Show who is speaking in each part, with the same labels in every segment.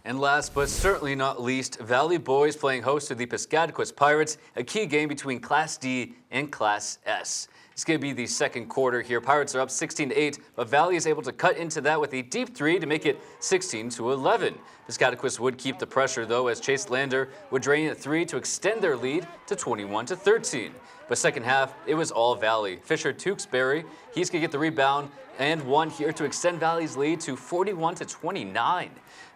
Speaker 1: And last but certainly not least, Valley Boys playing host to the PCHS Pirates, a key game between Class D and Class S. It's going to be the second quarter here. Pirates are up 16-8, but Valley is able to cut into that with a deep three to make it 16-11. PCHS would keep the pressure, though, as Chase Lander would drain a three to extend their lead to 21-13. But second half, it was all Valley. Fisher Tewksbury, he's going to get the rebound and one here to extend Valley's lead to 41-29.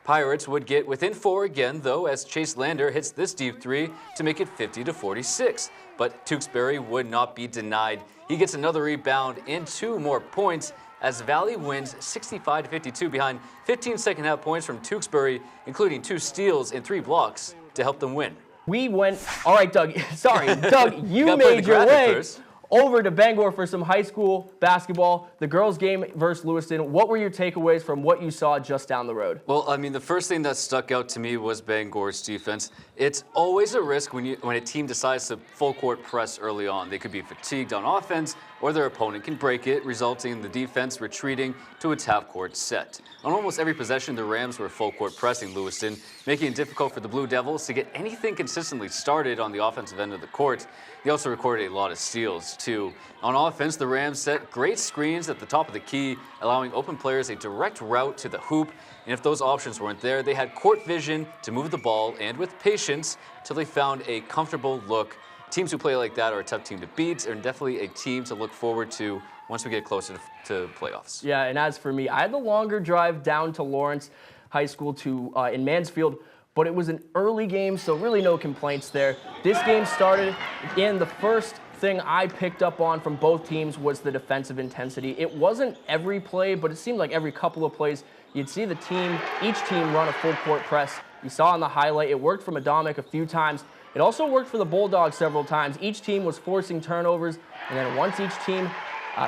Speaker 1: Pirates would get within four again, though, as Chase Lander hits this deep three to make it 50-46. But Tewksbury would not be denied. He gets another rebound and 2 more points as Valley wins 65-52 behind 15 second half points from Tewksbury, including 2 steals and 3 blocks to help them win.
Speaker 2: We went, all right, Doug, sorry, Doug, you made your way over to Bangor for some high school basketball, the girls' game versus Lewiston. What were your takeaways from what you saw just down the road?
Speaker 1: Well, I mean, the first thing that stuck out to me was Bangor's defense. It's always a risk when a team decides to full court press early on. They could be fatigued on offense, or their opponent can break it, resulting in the defense retreating to its half-court set. On almost every possession, the Rams were full court pressing Lewiston, making it difficult for the Blue Devils to get anything consistently started on the offensive end of the court. They also recorded a lot of steals, too. On offense, the Rams set great screens at the top of the key, allowing open players a direct route to the hoop. And if those options weren't there, they had court vision to move the ball and with patience till they found a comfortable look. Teams who play like that are a tough team to beat and definitely a team to look forward to once we get closer to playoffs.
Speaker 2: Yeah, and as for me, I had the longer drive down to Lawrence High School to in Mansfield, but it was an early game, so really no complaints there. This game started, and the first thing I picked up on from both teams was the defensive intensity. It wasn't every play, but it seemed like every couple of plays, you'd see each team run a full court press. You saw on the highlight, it worked for Madomic a few times. It also worked for the Bulldogs several times. Each team was forcing turnovers, and then once each team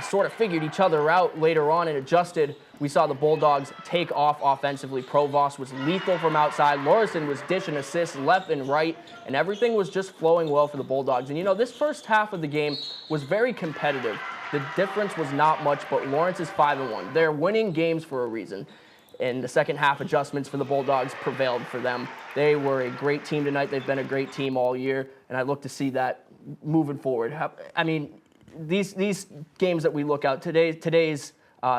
Speaker 2: sort of figured each other out later on and adjusted, we saw the Bulldogs take off offensively. Provost was lethal from outside. Lorison was dishing assists left and right, and everything was just flowing well for the Bulldogs. And you know, this first half of the game was very competitive. The difference was not much, but Lawrence is 5-1. They're winning games for a reason. And the second half adjustments for the Bulldogs prevailed for them. They were a great team tonight. They've been a great team all year, and I look to see that moving forward. I mean, these games that we look at, today's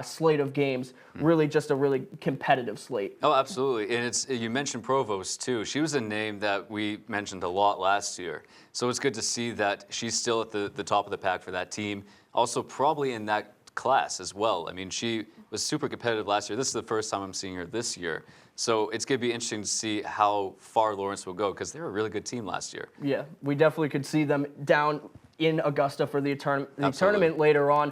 Speaker 2: slate of games, really just a really competitive slate.
Speaker 1: Oh, absolutely. And you mentioned Provost, too. She was a name that we mentioned a lot last year. So it's good to see that she's still at the top of the pack for that team. Also, probably in that class as well. I mean, she was super competitive last year. This is the first time I'm seeing her this year. So it's going to be interesting to see how far Lawrence will go because they were a really good team last year.
Speaker 2: Yeah, we definitely could see them down in Augusta for the tournament later on.